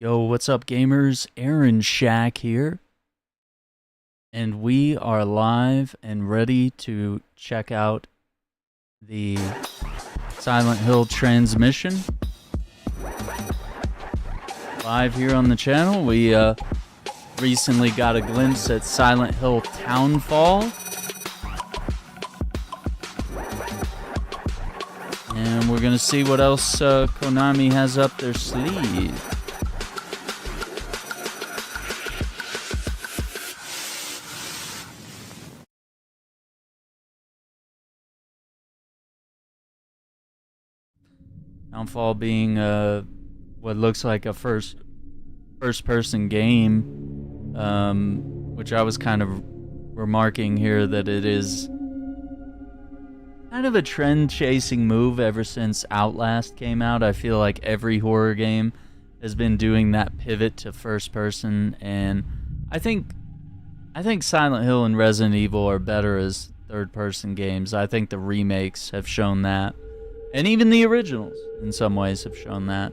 Yo, what's up, gamers? Aaron Shack here. And we are live and ready to check out the Silent Hill transmission. Live here on the channel. We recently got a glimpse at Silent Hill Townfall. And we're going to see what else Konami has up their sleeve. Townfall being what looks like a first-person game, which I was kind of remarking here that it is kind of a trend-chasing move ever since Outlast came out. I feel like every horror game has been doing that pivot to first-person, and I think Silent Hill and Resident Evil are better as third-person games. I think the remakes have shown that. And even the originals, in some ways, have shown that.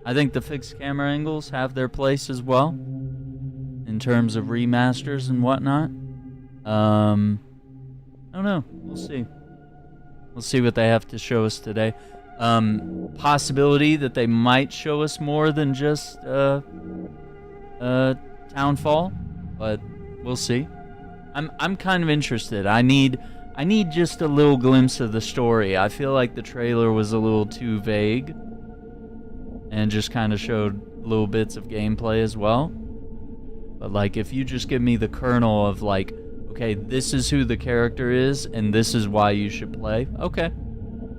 I think the fixed camera angles have their place as well, in terms of remasters and whatnot. I don't know. We'll see. We'll see what they have to show us today. Possibility that they might show us more than just Townfall, but we'll see. I'm kind of interested. I need just a little glimpse of the story. I feel like the trailer was a little too vague and just kind of showed little bits of gameplay as well. But like, if you just give me the kernel of like, okay, this is who the character is and this is why you should play. Okay.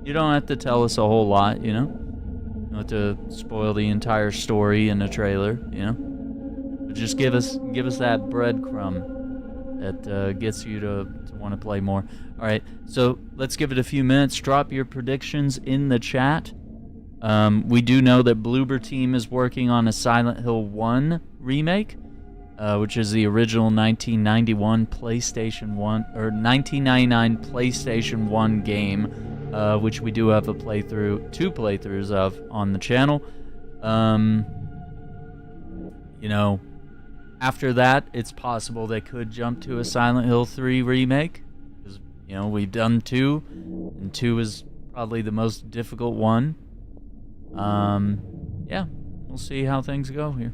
You don't have to tell us a whole lot, you know? You don't have to spoil the entire story in a trailer, you know? But just give us that breadcrumb that gets you to want to play more. All right, so let's give it a few minutes. Drop your predictions in the chat. We do know that Bloober Team is working on a Silent Hill 1 remake, which is the original 1991 PlayStation 1 or 1999 PlayStation 1 game, which we do have two playthroughs of on the channel. You know, after that, it's possible they could jump to a Silent Hill 3 remake. Because, you know, we've done 2, and 2 is probably the most difficult one. Yeah, we'll see how things go here.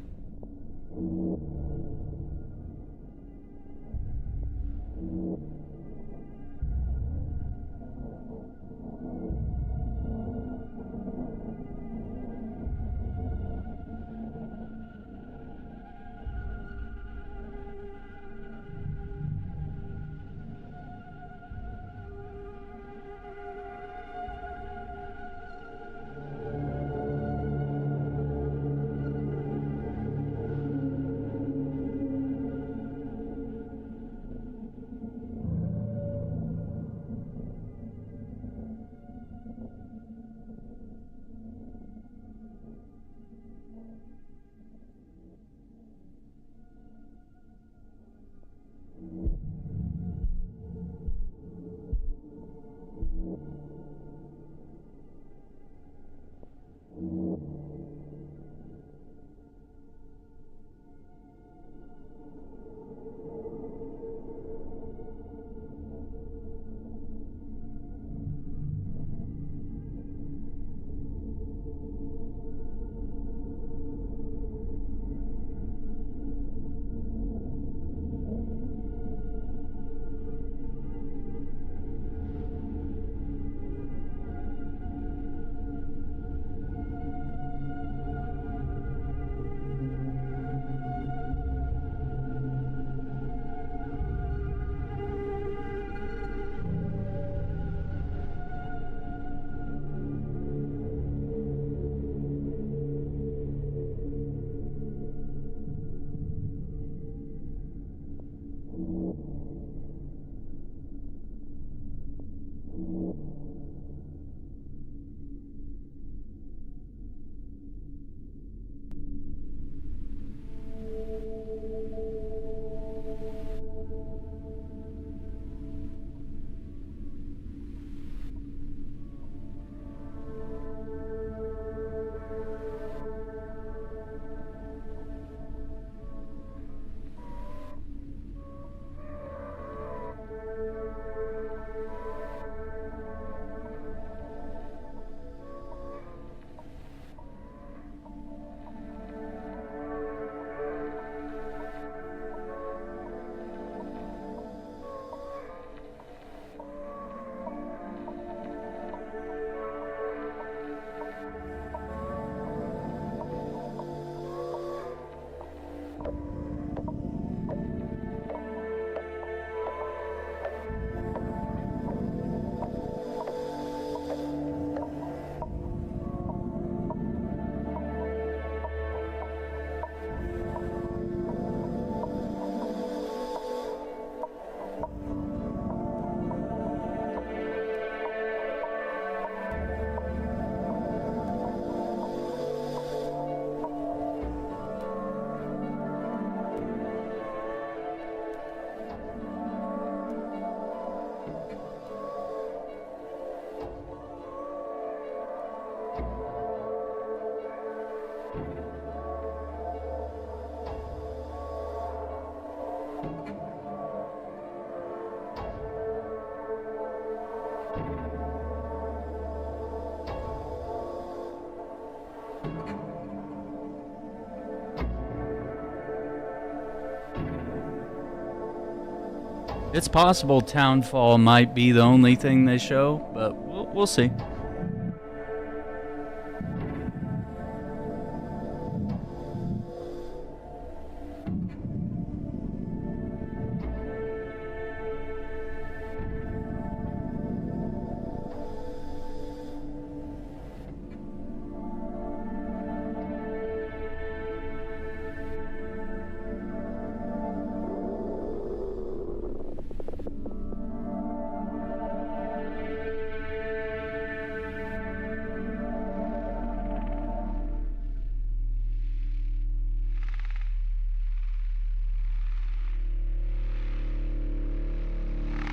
It's possible Townfall might be the only thing they show, but we'll see.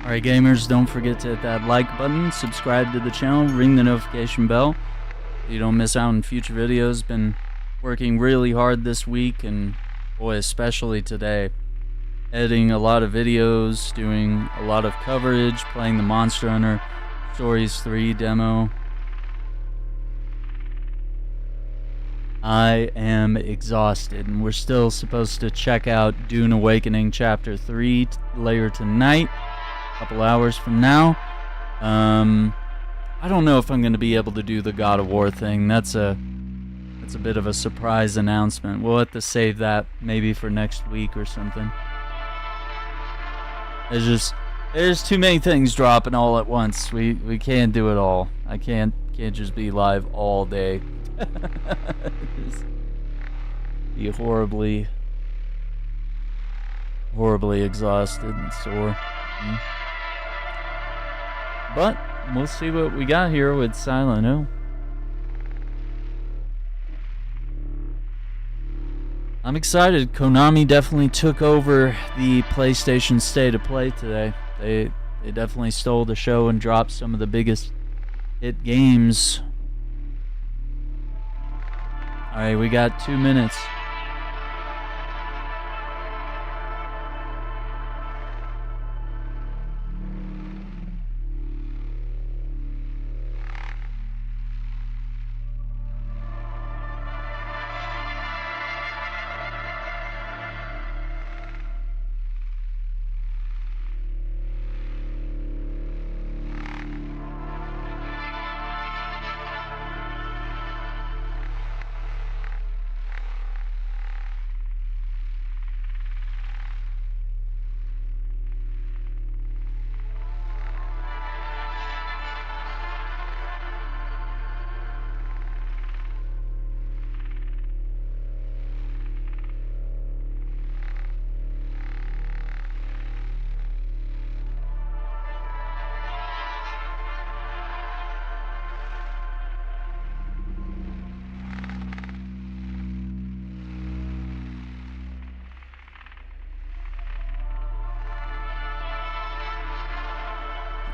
Alright gamers, don't forget to hit that like button, subscribe to the channel, ring the notification bell so you don't miss out on future videos. Been working really hard this week, and boy, especially today. Editing a lot of videos, doing a lot of coverage, playing the Monster Hunter Stories 3 demo. I am exhausted, and we're still supposed to check out Dune Awakening Chapter 3 later tonight. Couple hours from now. I don't know if I'm going to be able to do the God of War thing. That's a bit of a surprise announcement. We'll have to save that maybe for next week or something. There's too many things dropping all at once. We can't do it all. I can't just be live all day. Just be horribly exhausted and sore. But we'll see what we got here with Silent Hill. I'm excited. Konami definitely took over the PlayStation State of Play today. They definitely stole the show and dropped some of the biggest hit games. Alright, we got 2 minutes.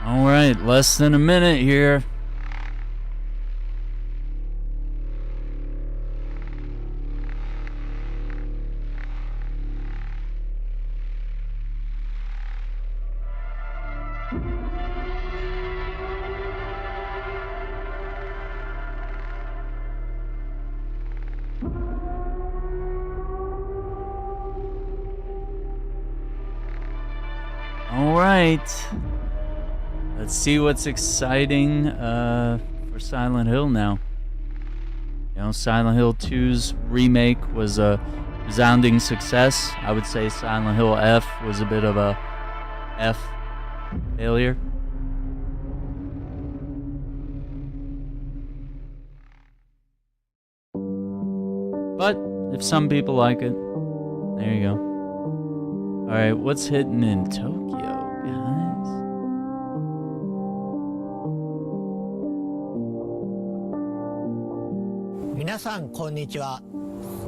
Alright, less than a minute here. Alright. Let's see what's exciting for Silent Hill now. You know, Silent Hill 2's remake was a resounding success. I would say Silent Hill F was a bit of a F failure. But if some people like it, there you go. Alright, what's hitting in Tokyo, guys? Minasan, konnichiwa.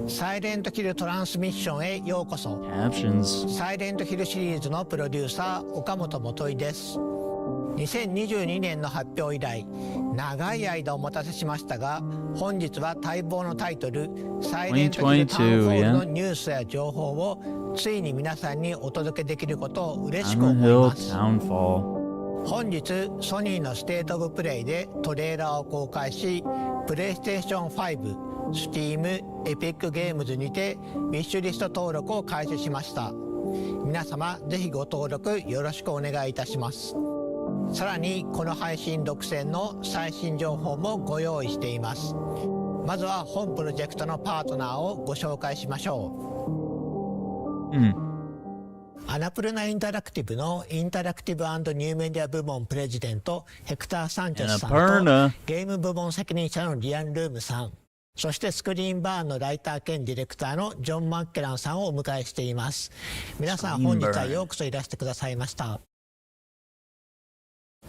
サイレントヒルトランスミッションへようこそ。 Captions. サイレントヒルシリーズのプロデューサー岡本元井です。2022年の発表以来長い間お待たせしましたが、本日は待望のタイトルサイレントヒルタウンホールのニュースや情報をついに皆さんにお届けできることを嬉しく思います。本日ソニーのステートオブプレイでトレーラーを公開し、プレイステーション5、Steam、エピックゲームズにてウィッシュリスト登録を開始しました。皆様ぜひご登録よろしくお願いいたします。さらにこの配信独占の最新情報もご用意しています。まずは本プロジェクトのパートナーをご紹介しましょう。アナプルナインタラクティブのインタラクティブ&ニューメディア部門プレジデントヘクター・サンチェスさんとゲーム部門責任者のリアン・ルームさん、そしてスクリーンバーンのライター兼ディレクターのジョン・マッケランさんをお迎えしています。皆さん本日はようこそいらしてくださいました。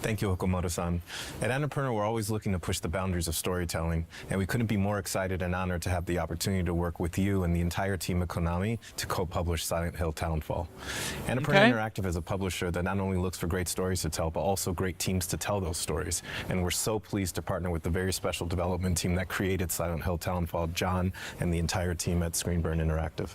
Thank you, Okamoto-san. At Annapurna, we're always looking to push the boundaries of storytelling, and we couldn't be more excited and honored to have the opportunity to work with you and the entire team at Konami to co-publish Silent Hill Townfall. Annapurna Interactive is a publisher that not only looks for great stories to tell, but also great teams to tell those stories. And we're so pleased to partner with the very special development team that created Silent Hill Townfall, John, and the entire team at Screenburn Interactive.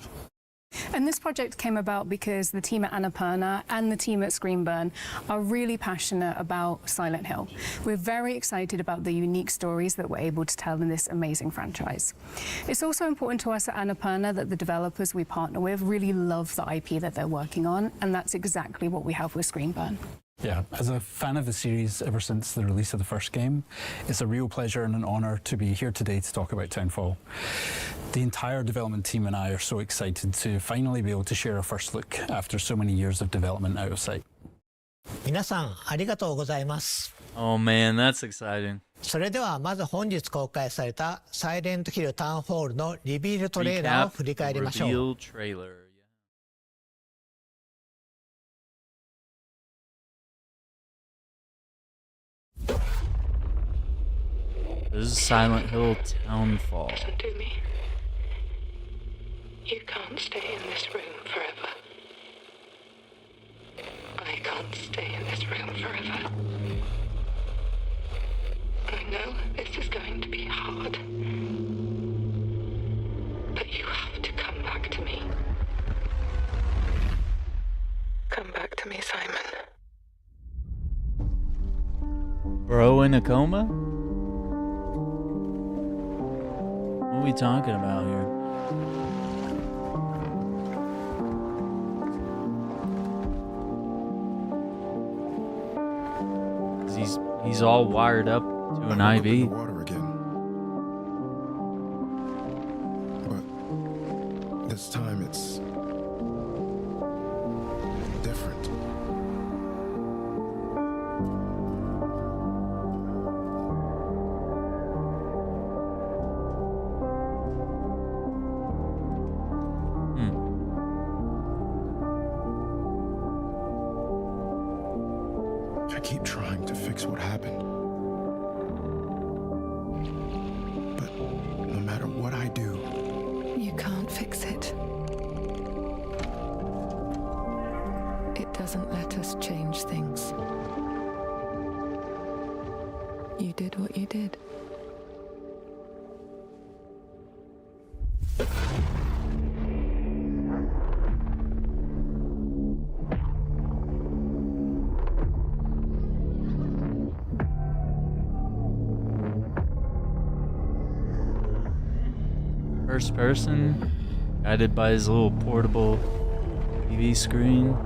And this project came about because the team at Annapurna and the team at Screenburn are really passionate about Silent Hill. We're very excited about the unique stories that we're able to tell in this amazing franchise. It's also important to us at Annapurna that the developers we partner with really love the IP that they're working on, and that's exactly what we have with Screenburn. Yeah, as a fan of the series ever since the release of the first game, it's a real pleasure and an honour to be here today to talk about Townfall. The entire development team and I are so excited to finally be able to share a first look after so many years of development out of sight. 皆さんありがとうございます。 Oh man, that's exciting. それではまず本日公開されたサイレントヒルタウンホールのリビールトレーラーを振り返りましょう。 Reveal trailer. This is Silent Hill Townfall. Listen to me. You can't stay in this room forever. I can't stay in this room forever. I know this is going to be hard. But you have to come back to me. Come back to me, Simon. Bro in a coma? What are we talking about here? He's all wired up to an IV. Water again. But this time it's different. I keep trying to fix what happened. But no matter what I do, You can't fix it. It doesn't let us change things. You did what you did. First person, guided by his little portable TV screen.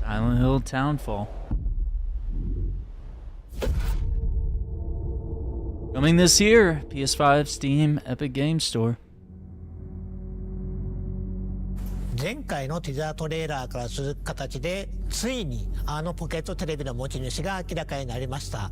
Silent Hill Townfall. Coming this year, PS5, Steam, Epic Games Store. 前回のティザートレーラーから続く形でついにあのポケットテレビの持ち主が明らかになりました。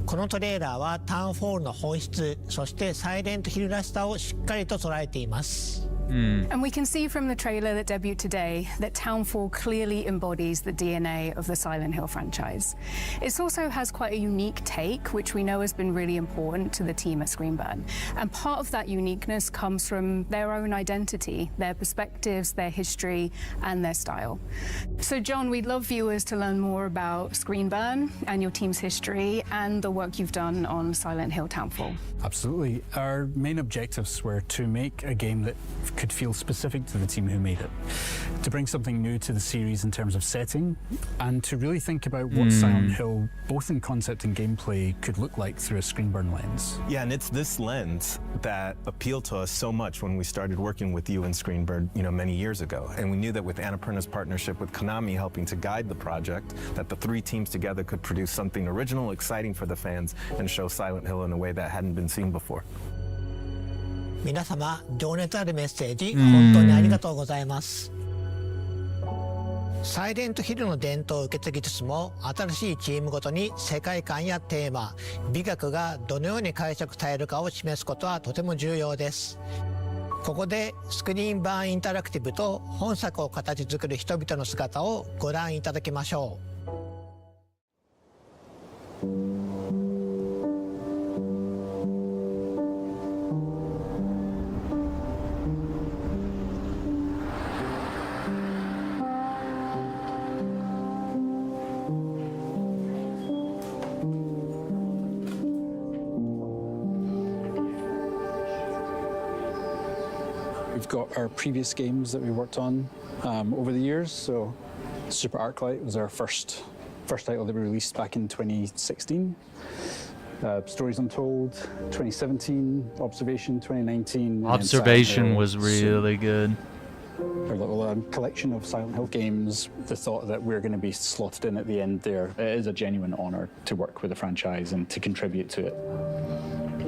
このトレーラーはタウンフォールの本質、そしてサイレントヒルらしさをしっかりと捉えています。And we can see from the trailer that debuted today that Townfall clearly embodies the DNA of the Silent Hill franchise. It also has quite a unique take, which we know has been really important to the team at Screenburn. And part of that uniqueness comes from their own identity, their perspectives, their history, and their style. So John, we'd love love viewers to learn more about Screenburn and your team's history and the work you've done on Silent Hill Townfall. Absolutely. Our main objectives were to make a game that could feel specific to the team who made it, to bring something new to the series in terms of setting, and to really think about what Silent Hill, both in concept and gameplay, could look like through a Screenburn lens. Yeah, and it's this lens that appealed to us so much when we started working with you in Screenburn, many years ago. And we knew that with Annapurna's partnership with Konami helping to guide the project, that the three teams together could produce something original, exciting for the fans, and show Silent Hill in a way that hadn't been seen before. 皆様、情熱あるメッセージ本当にありがとうございます。サイレントヒルの伝統を受け継ぎつつも、新しいチームごとに世界観やテーマ、美学がどのように解釈されるかを示すことはとても重要です。ここでスクリーン版インタラクティブと本作を形作る人々の姿をご覧いただきましょう。We've got our previous games that we worked on over the years. So Super Arclight was our first title that we released back in 2016. Stories Untold, 2017, Observation, 2019. Observation was really good. Our little collection of Silent Hill games. The thought that we're going to be slotted in at the end there, it is a genuine honour to work with the franchise and to contribute to it.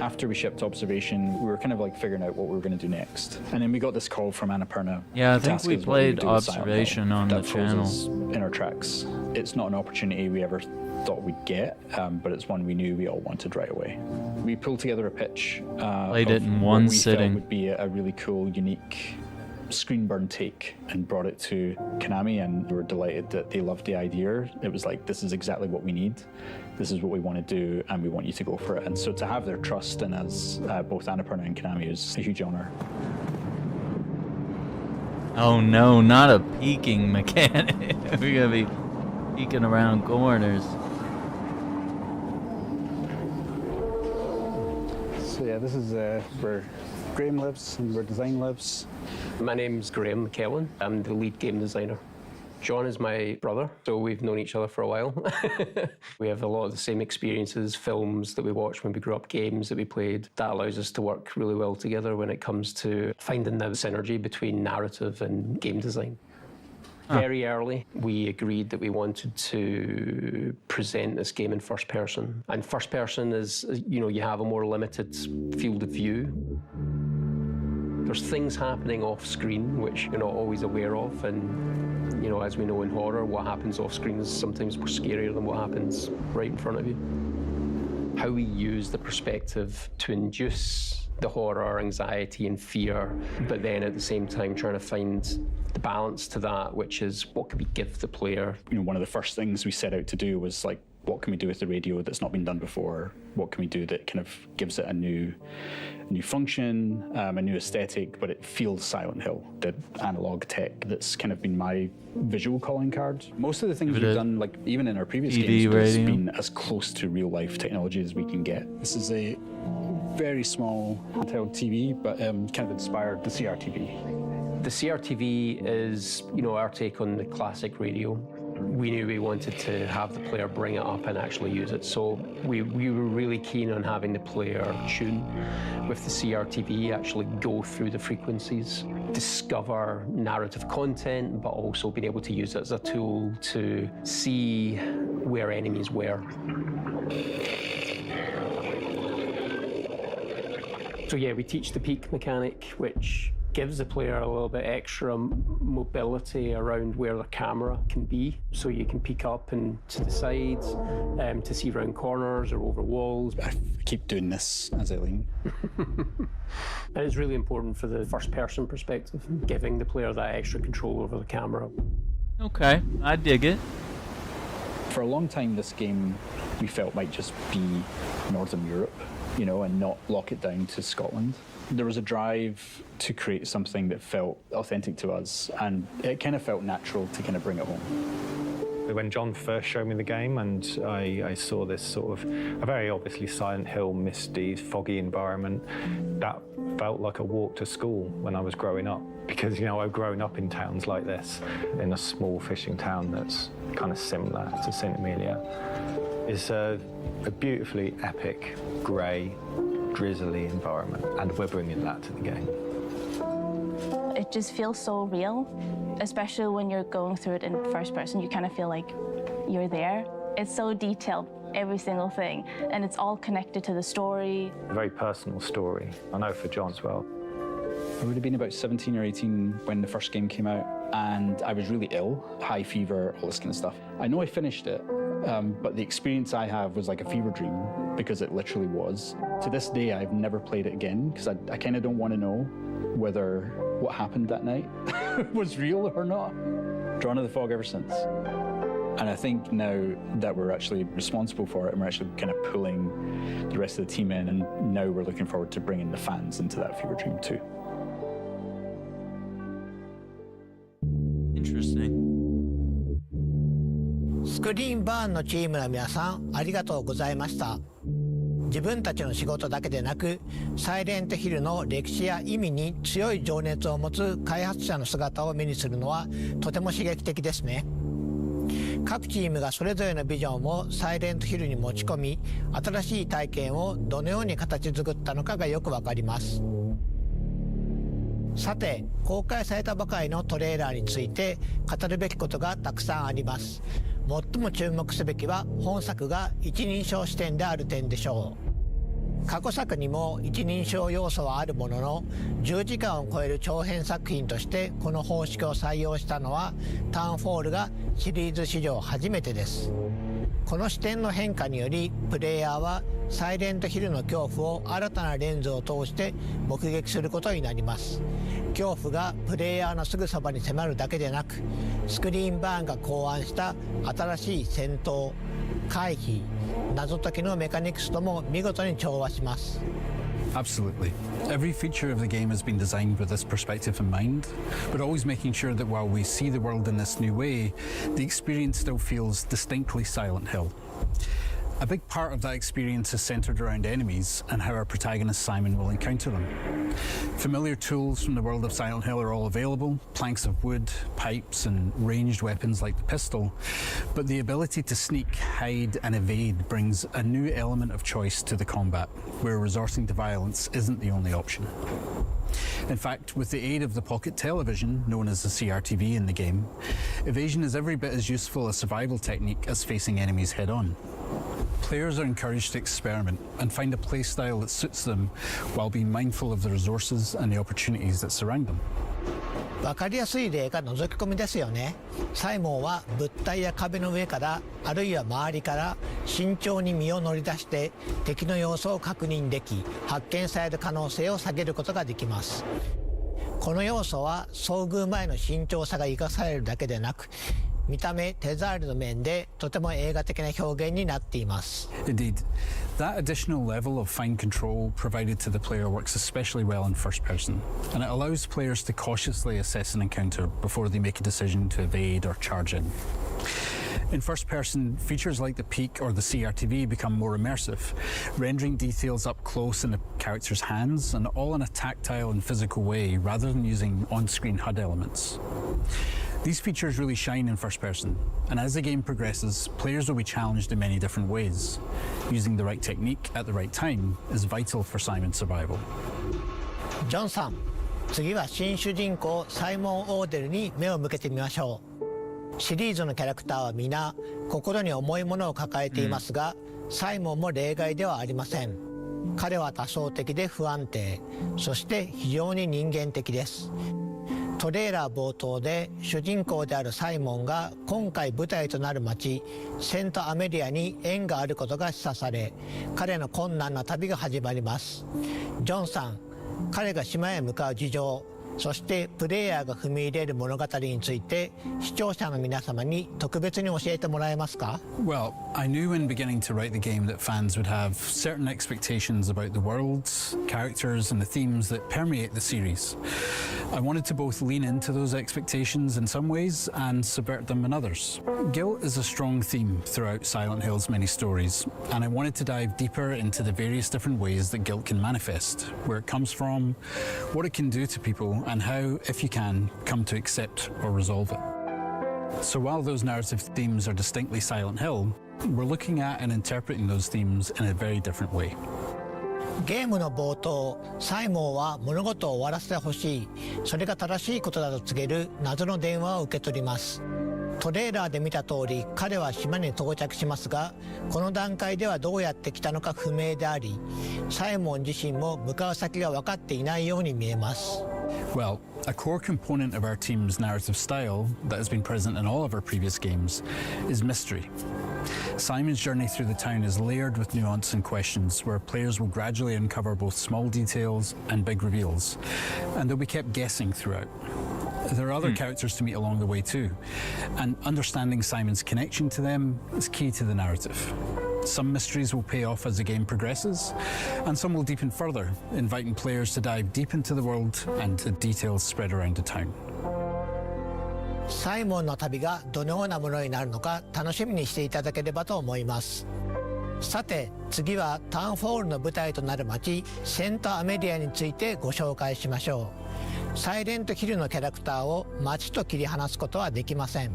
After we shipped Observation, we were kind of like figuring out what we were going to do next. And then we got this call from Annapurna. Yeah, I to think ask we us what we would played do with Silent Hill. Observation on the That froze channel. us in our tracks. It's not an opportunity we ever thought we'd get, but it's one we knew we all wanted right away. We pulled together a pitch. Played it in what one we sitting. felt would be a really cool, unique Screenburn take, and brought it to Konami, and we were delighted that they loved the idea. It was like, this is exactly what we need. This is what we want to do, and we want you to go for it. And so to have their trust in us, both Annapurna and Konami, is a huge honor. Oh no, not a peeking mechanic. We're gonna be peeking around corners. So yeah, this is where Graham lives and where design lives. My name's Graham McKellen. I'm the lead game designer. John is my brother, so we've known each other for a while. We have a lot of the same experiences, films that we watched when we grew up, games that we played. That allows us to work really well together when it comes to finding the synergy between narrative and game design. Very early, we agreed that we wanted to present this game in first person. And first person is, you have a more limited field of view. There's things happening off screen which you're not always aware of, and as we know in horror, what happens off screen is sometimes more scarier than what happens right in front of you. How we use the perspective to induce the horror, anxiety and fear, but then at the same time trying to find the balance to that, which is what can we give the player. One of the first things we set out to do was like, what can we do with the radio that's not been done before? What can we do that kind of gives it a new function, a new aesthetic, but it feels Silent Hill, the analog tech that's kind of been my visual calling card. Most of the things we've done, like even in our previous games, has been as close to real life technology as we can get. This is a very small handheld TV, but kind of inspired the CRTV. The CRTV is, our take on the classic radio. We knew we wanted to have the player bring it up and actually use it, so we were really keen on having the player tune with the CRTV, actually go through the frequencies, discover narrative content, but also being able to use it as a tool to see where enemies were. So yeah, we teach the peek mechanic, which gives the player a little bit extra mobility around where the camera can be. So you can peek up and to the sides to see around corners or over walls. I keep doing this as I lean. And it's really important for the first person perspective, giving the player that extra control over the camera. Okay, I dig it. For a long time, this game we felt might just be Northern Europe, and not lock it down to Scotland. There was a drive to create something that felt authentic to us, and it kind of felt natural to kind of bring it home. When John first showed me the game and I saw this sort of a very obviously Silent Hill, misty, foggy environment, that felt like a walk to school when I was growing up. Because, you know, I've grown up in towns like this, in a small fishing town that's kind of similar to St. Amelia. It's a beautifully epic, grey, drizzly environment, and we're bringing that to the game. It just feels so real, especially when you're going through it in first person. You kind of feel like you're there. It's so detailed, every single thing, and it's all connected to the story. A very personal story, I know for John as well. I would have been about 17 or 18 when the first game came out, and I was really ill, high fever, all this kind of stuff. I know I finished it, but the experience I have was like a fever dream, because it literally was. To this day, I've never played it again, because I kind of don't want to know whether what happened that night was real or not. Drawn to the fog ever since. And I think now that we're actually responsible for it and we're actually kind of pulling the rest of the team in, and now we're looking forward to bringing the fans into that fever dream too. Interesting. スクリーンバーンのチームの皆さん、ありがとうございました。自分たちの仕事だけでなく、サイレントヒルの歴史や意味に強い情熱を持つ開発者の姿を目にするのはとても刺激的ですね。各チームがそれぞれのビジョンをサイレントヒルに持ち込み、新しい体験をどのように形作ったのかがよくわかります。さて、公開されたばかりのトレーラーについて語るべきことがたくさんあります。最も注目すべきは本作が一人称視点である点でしょう。過去作にも一人称要素はあるものの、10時間を超える長編作品としてこの方式を採用したのはタウンフォールがシリーズ史上初めてです。この視点の変化により、プレイヤーはサイレントヒルの恐怖を新たなレンズを通して目撃することになります。恐怖がプレイヤーのすぐそばに迫るだけでなく、スクリーンバーンが考案した新しい戦闘、回避、謎解きのメカニクスとも見事に調和します。Absolutely. Every feature of the game has been designed with this perspective in mind, but always making sure that while we see the world in this new way, the experience still feels distinctly Silent Hill. A big part of that experience is centered around enemies and how our protagonist Simon will encounter them. Familiar tools from the world of Silent Hill are all available, planks of wood, pipes and ranged weapons like the pistol, but the ability to sneak, hide and evade brings a new element of choice to the combat, where resorting to violence isn't the only option. In fact, with the aid of the pocket television, known as the CRTV in the game, evasion is every bit as useful a survival technique as facing enemies head-on. Players are encouraged to experiment and find a playstyle that suits them while being mindful of the resources and the opportunities that surround them. わかりやすい例が覗き込みですよね。サイモンは物体や壁の上から、あるいは周りから慎重に身を乗り出して敵の様子を確認でき、発見される可能性を下げることができます。この要素は遭遇前の慎重さが生かされるだけでなく、見た目、手触りの面でとても映画的な表現になっています。Indeed. That additional level of fine control provided to the player works especially well in first person, and it allows players to cautiously assess an encounter before they make a decision to evade or charge in. In first person, features like the peak or the CRTV become more immersive, rendering details up close in the character's hands and all in a tactile and physical way rather than using on-screen HUD elements. These features really shine in first person, and as the game progresses, players will be challenged in many different ways. Using the right technique at the right time is vital for Simon's survival. ジョンさん、次は新主人公サイモン・オーデルに目を向けてみましょう。シリーズのキャラクターは皆心に重いものを抱えていますが、サイモンも例外ではありません。彼は多層的で不安定、そして非常に人間的です。トレーラー冒頭で主人公であるサイモンが今回舞台となる町セントアメリアに縁があることが示唆され、彼の困難な旅が始まります。ジョンさん、彼が島へ向かう事情、そしてプレイヤーが踏み入れる物語について視聴者の皆様に特別に教えてもらえますか？ Well, I knew when beginning to write the game that fans would have certain expectations about the worlds, characters, and the themes that permeate the series. I wanted to both lean into those expectations in some ways and subvert them in others. Guilt is a strong theme throughout Silent Hill's many stories, and I wanted to dive deeper into the various different ways that guilt can manifest, where it comes from, what it can do to people, and how, if you can, come to accept or resolve it. So while those narrative themes are distinctly Silent Hill, we're looking at and interpreting those themes in a very different way. ゲームの冒頭、サイモンは物事を終わらせてほしい、それが正しいことだと告げる謎の電話を受け取ります。トレーラーで見た通り、彼は島に到着しますが、この段階ではどうやって来たのか不明であり、サイモン自身も向かう先が分かっていないように見えます。Well, a core component of our team's narrative style that has been present in all of our previous games is mystery. Simon's journey through the town is layered with nuance and questions where players will gradually uncover both small details and big reveals, and they'll be kept guessing throughout. There are other characters to meet along the way too, and understanding Simon's connection to them is key to the narrative. Some mysteries will pay off as the game progresses, and some will deepen further, inviting players to dive deep into the world and the details spread around the town. サイモンの旅がどのようなものになるのか楽しみにしていただければと思います。さて次はタウンフォールの舞台となる街セントアメリアについてご紹介しましょう。サイレントヒルのキャラクターを街と切り離すことはできません。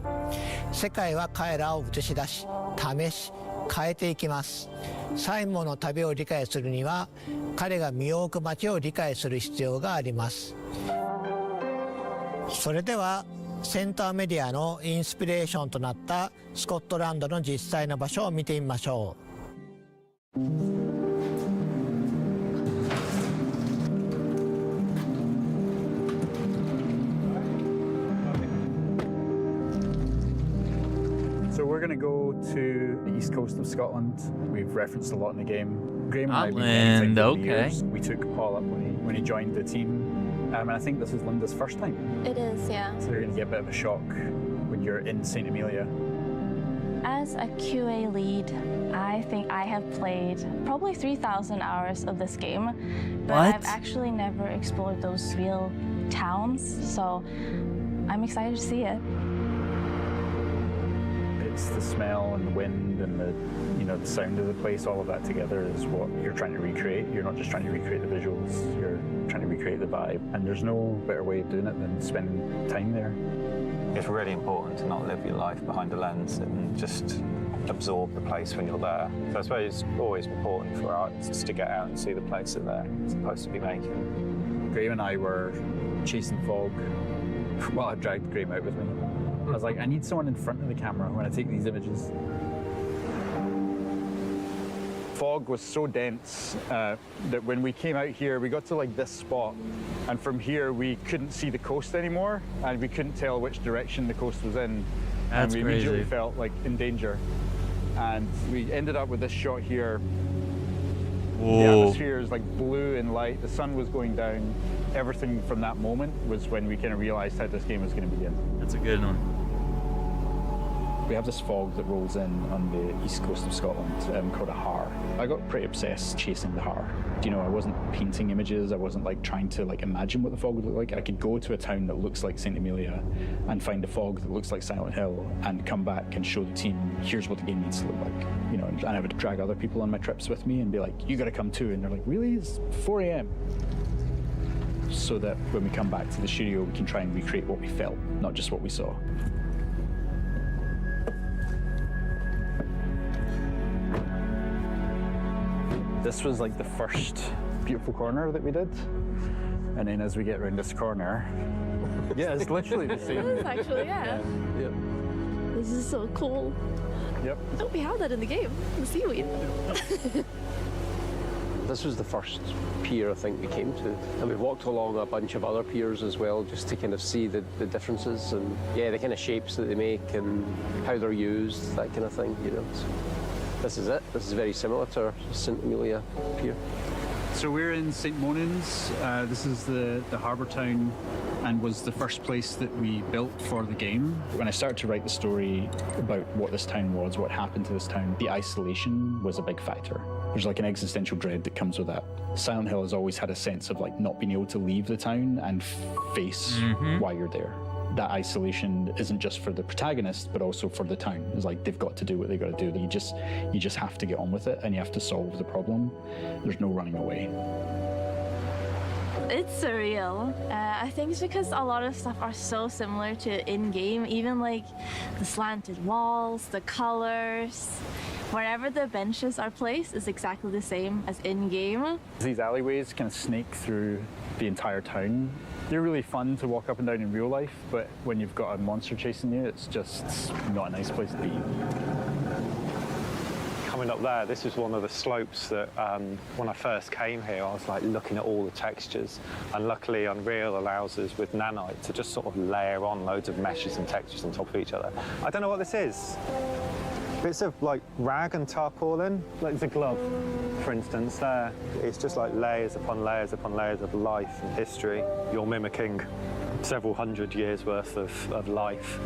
世界は彼らを映し出し試し変えていきます。サイモンの旅を理解するには彼が身を置く街を理解する必要があります。それではセントアメリアのインスピレーションとなったスコットランドの実際の場所を見てみましょう。So we're going to go to the east coast of Scotland. We've referenced a lot in the game. Graham and I have been playing for years. We took Paul up when he joined the team. And I think this is Linda's first time. It is, yeah. So you're going to get a bit of a shock when you're in St. Amelia. As a QA lead, I think I have played probably 3,000 hours of this game, but I've actually never explored those real towns, so I'm excited to see it. It's the smell and the wind and the sound of the place, all of that together is what you're trying to recreate. You're not just trying to recreate the visuals, you're trying to recreate the vibe. And there's no better way of doing it than spending time there. It's really important to not live your life behind a lens and just absorb the place when you're there. So I suppose it's always important for artists to get out and see the place that they're supposed to be making. Graham and I were chasing fog. Well, I dragged Graham out with me. I was like, I need someone in front of the camera when I take these images. Fog was so dense that when we came out here, we got to like this spot, and from here we couldn't see the coast anymore, and we couldn't tell which direction the coast was in. That's and we immediately crazy. felt like in danger. And we ended up with this shot here. Whoa. The atmosphere is like blue and light. The sun was going down. Everything from that moment was when we kind of realized how this game was going to begin. That's a good one. We have this fog that rolls in on the east coast of Scotland called a har. I got pretty obsessed chasing the har. I wasn't painting images. I wasn't like trying to like imagine what the fog would look like. I could go to a town that looks like St. Amelia and find a fog that looks like Silent Hill and come back and show the team, here's what the game needs to look like. And I would drag other people on my trips with me and be like, you got to come too. And they're like, really? It's 4 a.m. So that when we come back to the studio, we can try and recreate what we felt, not just what we saw. This was like the first beautiful corner that we did. And then as we get around this corner, yeah, it's literally the same. It is actually, yeah. Yep. This is so cool. Yep. Oh, we have that in the game, the seaweed. This was the first pier I think we came to, and we walked along a bunch of other piers as well just to kind of see the differences and the kind of shapes that they make and how they're used, that kind of thing, So this is it. This is very similar to our St. Amelia pier. So we're in St. Monans. This is the harbour town and was the first place that we built for the game. When I started to write the story about what this town was, what happened to this town, the isolation was a big factor. There's like an existential dread that comes with that. Silent Hill has always had a sense of like not being able to leave the town and face why you're there. That isolation isn't just for the protagonist, but also for the town. It's like they've got to do what they've got to do. You just have to get on with it, and you have to solve the problem. There's no running away. It's surreal. I think it's because a lot of stuff are so similar to in-game, even like the slanted walls, the colors. Wherever the benches are placed is exactly the same as in-game. These alleyways kind of snake through the entire town. They're really fun to walk up and down in real life, but when you've got a monster chasing you, it's just not a nice place to be. Coming up there, this is one of the slopes that when I first came here, I was like looking at all the textures, and luckily Unreal allows us with nanite to just sort of layer on loads of meshes and textures on top of each other. I don't know what this is. Bits of like rag and tarpaulin, like the glove, for instance, there. It's just like layers upon layers upon layers of life and history. You're mimicking several hundred years worth of life.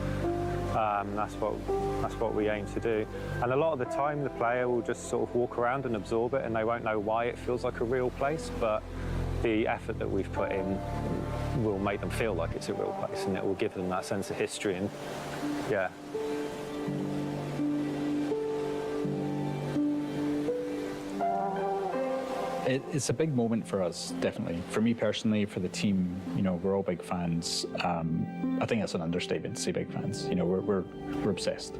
That's what we aim to do. And a lot of the time, the player will just sort of walk around and absorb it, and they won't know why it feels like a real place, but the effort that we've put in will make them feel like it's a real place, and it will give them that sense of history. And yeah. It's a big moment for us, definitely. For me personally, for the team, you know, we're all big fans. I think that's an understatement to say big fans. You know, we're obsessed.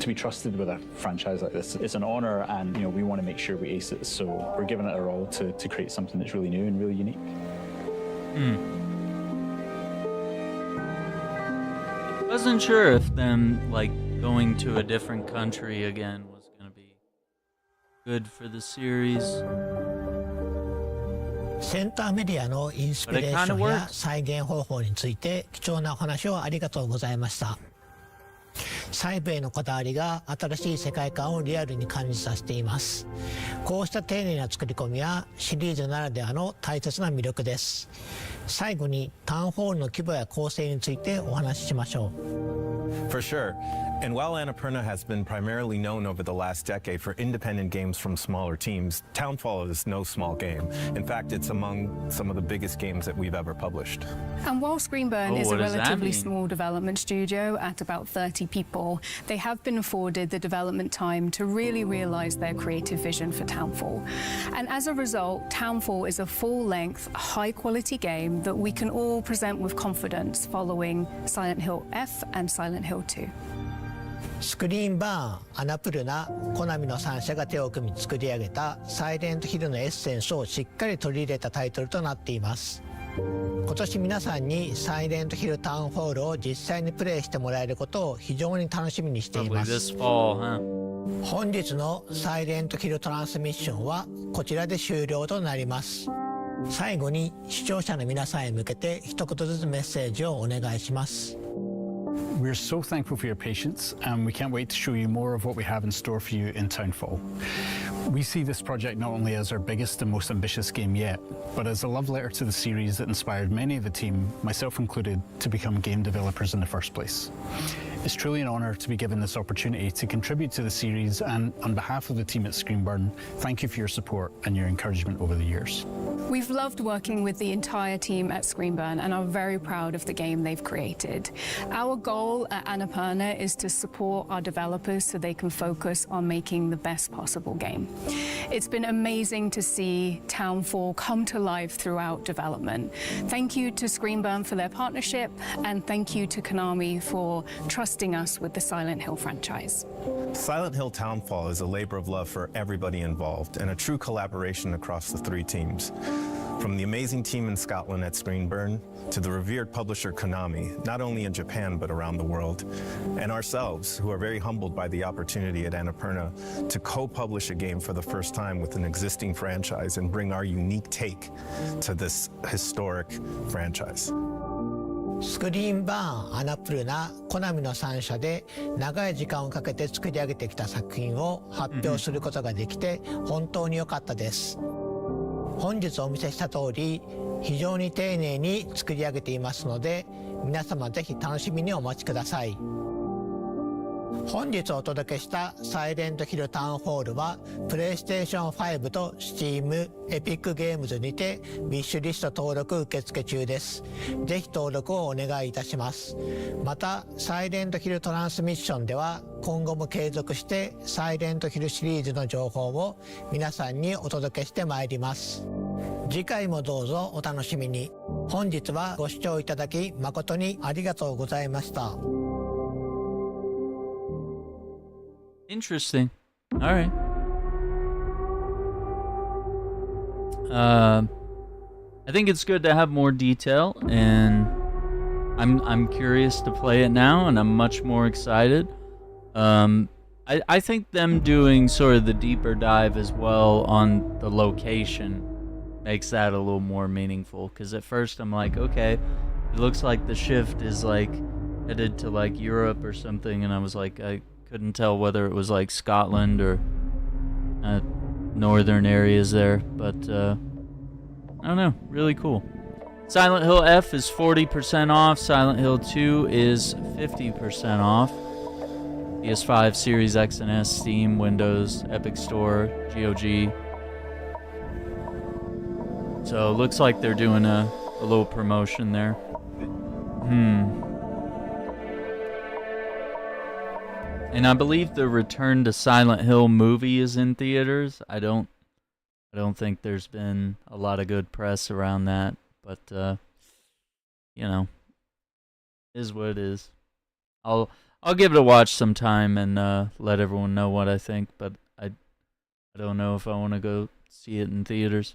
To be trusted with a franchise like this is an honor, and you know, we want to make sure we ace it. So we're giving it our all to create something that's really new and really unique. Wasn't sure if them like going to a different country again was gonna be good for the series. センターメディアのインスピレーションや再現方法について貴重なお話をありがとうございました。細部へのこだわりが新しい世界観をリアルに感じさせています。こうした丁寧な作り込みはシリーズならではの大切な魅力です。最後にタウンホールの規模や構成についてお話ししましょう。For sure. And while Annapurna has been primarily known over the last decade for independent games from smaller teams, Townfall is no small game. In fact, it's among some of the biggest games that we've ever published. And while Screenburn is a relatively small development studio at about 30 people, they have been afforded the development time to really realize their creative vision for Townfall. And as a result, Townfall is a full-length, high-quality game that we can all present with confidence following Silent Hill F and Silent Hill 2. スクリーンバーン、アナプルナ、コナミの3社が手を組み作り上げたサイレントヒルのエッセンスをしっかり取り入れたタイトルとなっています。今年皆さんにサイレントヒルタウンホールを実際にプレイしてもらえることを非常に楽しみにしています。本日のサイレントヒルトランスミッションはこちらで終了となります。最後に視聴者の皆さんへ向けて一言ずつメッセージをお願いします。We're so thankful for your patience, and we can't wait to show you more of what we have in store for you in Townfall. We see this project not only as our biggest and most ambitious game yet, but as a love letter to the series that inspired many of the team, myself included, to become game developers in the first place. It's truly an honour to be given this opportunity to contribute to the series, and on behalf of the team at Screenburn, thank you for your support and your encouragement over the years. We've loved working with the entire team at Screenburn and are very proud of the game they've created. Our goal at Annapurna is to support our developers so they can focus on making the best possible game. It's been amazing to see Townfall come to life throughout development. Thank you to Screenburn for their partnership, and thank you to Konami for trusting us with the Silent Hill franchise. Silent Hill Townfall is a labor of love for everybody involved and a true collaboration across the three teams. From the amazing team in Scotland at Screenburn to the revered publisher Konami, not only in Japan but around the world, and ourselves, who are very humbled by the opportunity at Annapurna to co-publish a game for the first time with an existing franchise and bring our unique take to this historic franchise. スクリーンバーン、アナプルナ、コナミの3社で長い時間をかけて作り上げてきた作品を発表することができて本当に良かったです。本日お見せした通り非常に丁寧に作り上げていますので、皆様ぜひ楽しみにお待ちください。本日お届けしたサイレントヒルタウンホールはプレイステーション5と Steam、エピックゲームズにてウィッシュリスト登録受付中です。ぜひ登録をお願いいたします。またサイレントヒルトランスミッションでは今後も継続してサイレントヒルシリーズの情報を皆さんにお届けしてまいります。次回もどうぞお楽しみに。本日はご視聴いただき誠にありがとうございました。Interesting. All right. I think it's good to have more detail, and I'm curious to play it now, and I'm much more excited. I think them doing sort of the deeper dive as well on the location makes that a little more meaningful. Because at first I'm like, okay, it looks like the shift is like headed to like Europe or something, and I was like, I couldn't tell whether it was like Scotland or northern areas there, but I don't know, really cool. Silent Hill F is 40% off, Silent Hill 2 is 50% off. PS5, Series X and S, Steam, Windows, Epic Store, GOG. So it looks like they're doing a little promotion there. And I believe the Return to Silent Hill movie is in theaters. I don't think there's been a lot of good press around that, but you know, is what it is. I'll give it a watch sometime and let everyone know what I think, but I don't know if I want to go see it in theaters.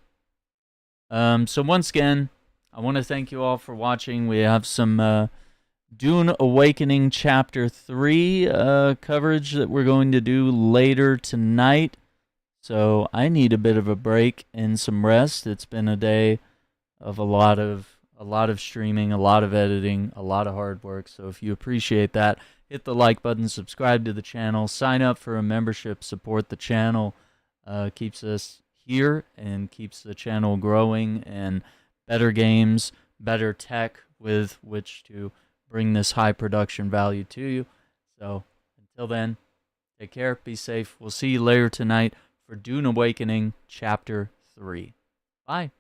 So once again, I want to thank you all for watching. We have some Dune Awakening Chapter 3 coverage that we're going to do later tonight. So I need a bit of a break and some rest. It's been a day of a lot of streaming, a lot of editing, a lot of hard work. So if you appreciate that, hit the like button, subscribe to the channel, sign up for a membership, support the channel. Keeps us here and keeps the channel growing, and better games, better tech with which to bring this high production value to you. So until then, take care, be safe. We'll see you later tonight for Dune Awakening Chapter 3. Bye.